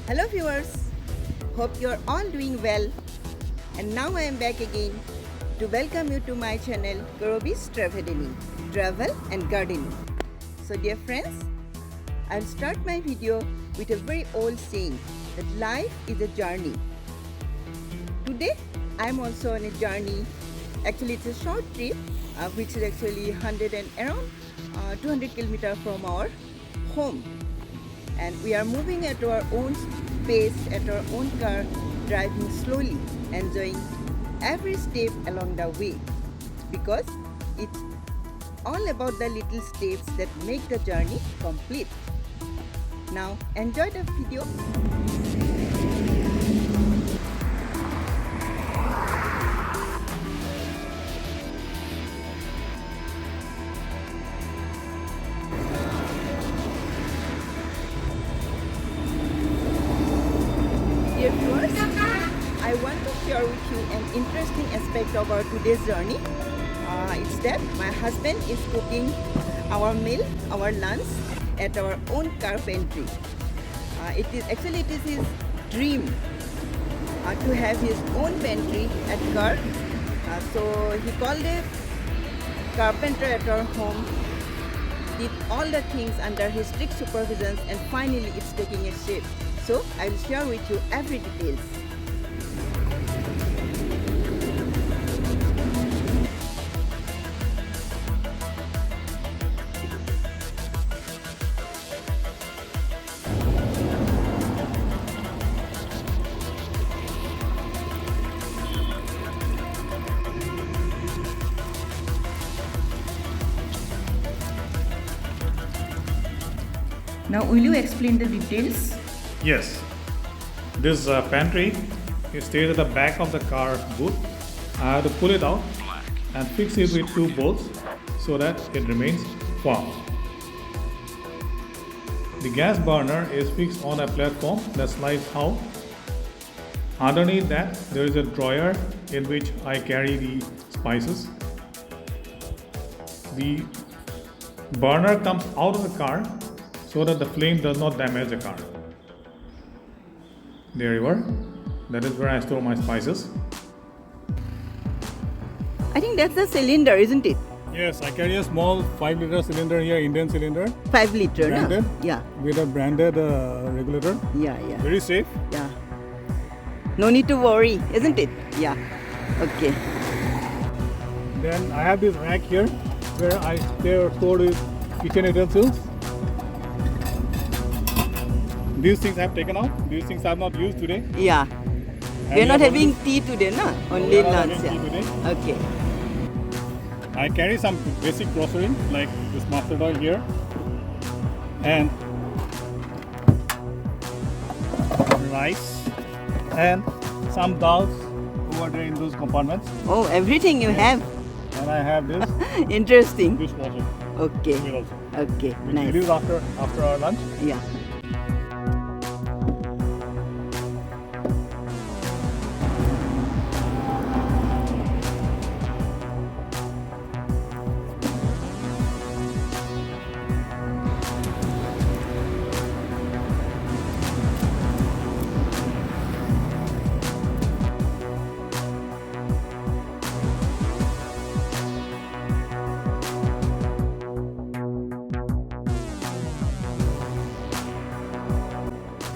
Hello viewers, hope you're all doing well, and now I am back again to welcome you to my channel Korobi's Travel and Gardening. So dear friends, I'll start my video with a very old saying that life is a journey. Today I am also on a journey. Actually it's a short trip which is actually around 200 kilometers from our home, and we are moving at our own pace, at our own car, driving slowly, enjoying every step along the way, because it's all about the little steps that make the journey complete. Now enjoy the video. Dear viewers, I want to share with you an interesting aspect of our today's journey. It's that my husband is cooking our meal, our lunch at our own car pantry. It is his dream to have his own pantry at car. So he called a carpenter at our home, did all the things under his strict supervision, and finally it's taking a shape. So I will share with you every details. Now will you explain the details? Yes, this pantry stays at the back of the car boot. I have to pull it out and fix it with two bolts so that it remains firm. The gas burner is fixed on a platform that slides out. Underneath that there is a drawer in which I carry the spices. The burner comes out of the car so that the flame does not damage the car. There you are. That is where I store my spices. I think that's the cylinder, isn't it? Yes, I carry a small 5-liter cylinder here, Indane cylinder. 5 liter, Branded? no? Yeah. With a branded regulator. Yeah. Very safe. Yeah. No need to worry, isn't it? Yeah. Okay. Then I have this rack here where I store with kitchen utensils. These things I have taken out. These things I have not used today. Yeah. We're not having tea today, no? Only lunch. Tea today. Okay. I carry some basic grocery like this mustard oil here and rice and some dals over there in those compartments. Oh, everything you have. And I have this Interesting. dishwasher Okay. here also. Okay. We'll Nice. use after our lunch. Yeah.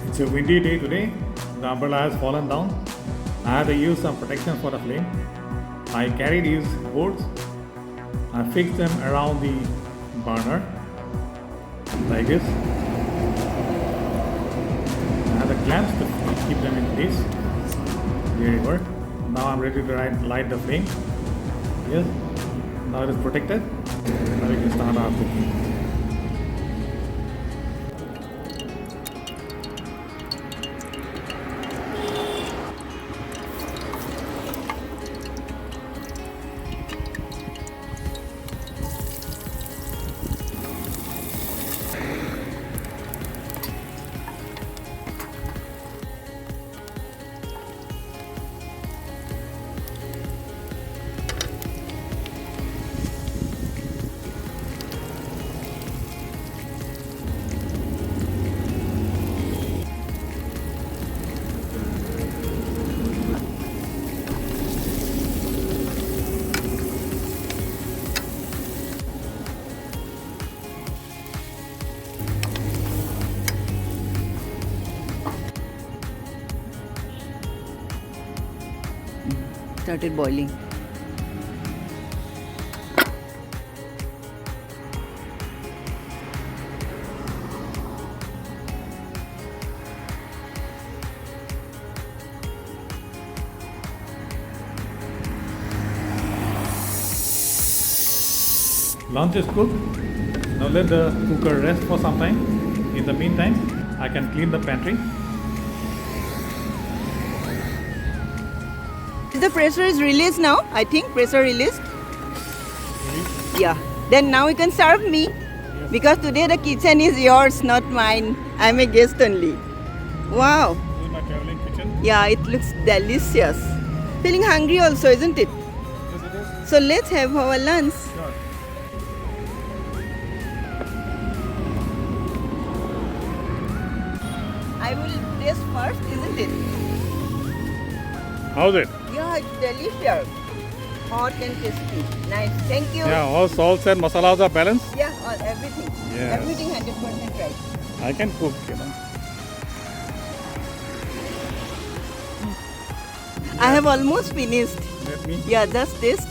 It's a windy day today. The umbrella has fallen down. I have to use some protection for the flame. I carry these boards. I fix them around the burner like this. I have the clamps to keep them in place. There you are. Now I'm ready to light the flame. Yes. Now it is protected. Now we can start our cooking. started boiling. Lunch is cooked. Now let the cooker rest for some time. In the meantime, I can clean the pantry. The pressure is released now. I think pressure released. Yeah. Then now you can serve me. Yes. Because today the kitchen is yours, not mine. I'm a guest only. Wow. This is my traveling kitchen. Yeah, it looks delicious. Feeling hungry also, isn't it? Yes, it is. So let's have our lunch. Sure. I will taste first, isn't it? How's it? Yeah, it's delicious. Hot and tasty. Nice. Thank you. Yeah, all salts and masalas are balanced. Yeah, everything. Yes. Everything 100% right. I can cook, you know. I have almost finished. Let me. Yeah, just taste.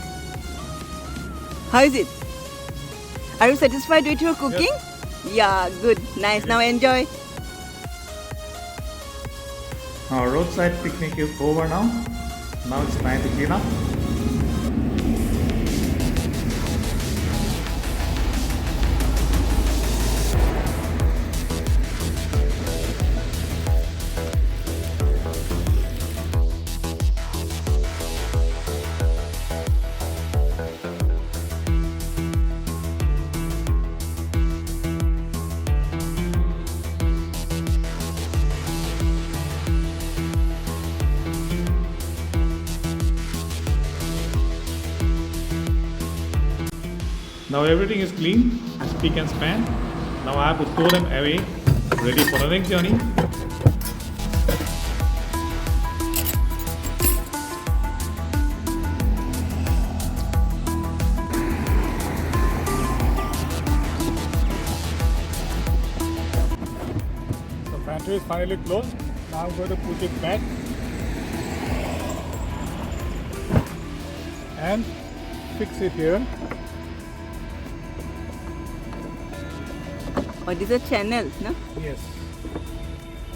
How is it? Are you satisfied with your cooking? Yeah, good. Nice. Now enjoy. Our roadside picnic is over now. Now it's time to clean up. Now everything is clean, spick and span. Now I have to throw them away, ready for the next journey. The pantry is finally closed. Now I'm going to put it back and fix it here. What is a channel, no? Yes.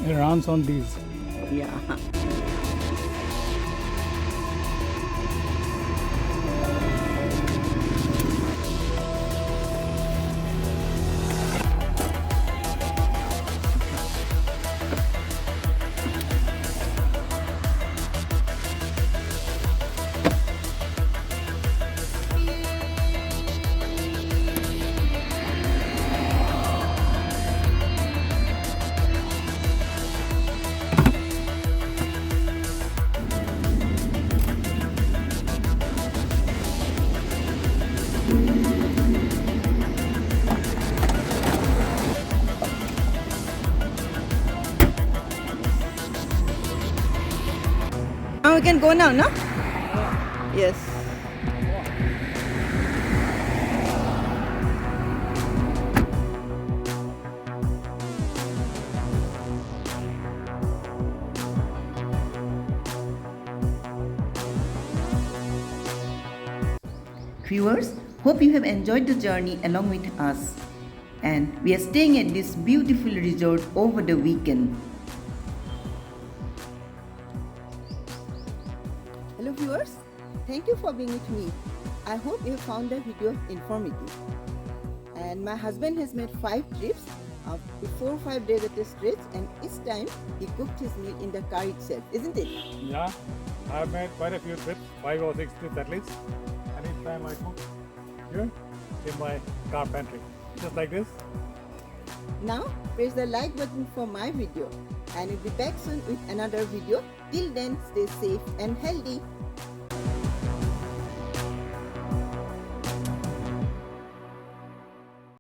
It runs on these. Yeah. Now we can go now, no? Yes. Viewers, hope you have enjoyed the journey along with us. And we are staying at this beautiful resort over the weekend. Hello viewers, thank you for being with me. I hope you found the video informative. And my husband has made 5 trips of 4 or 5 days at a stretch, and each time he cooked his meal in the car itself, isn't it? Yeah, I've made quite a few trips, 5 or 6 trips at least. And each time I cook here in my car pantry, just like this. Now press the like button for my video, and we'll be back soon with another video. Till then, stay safe and healthy.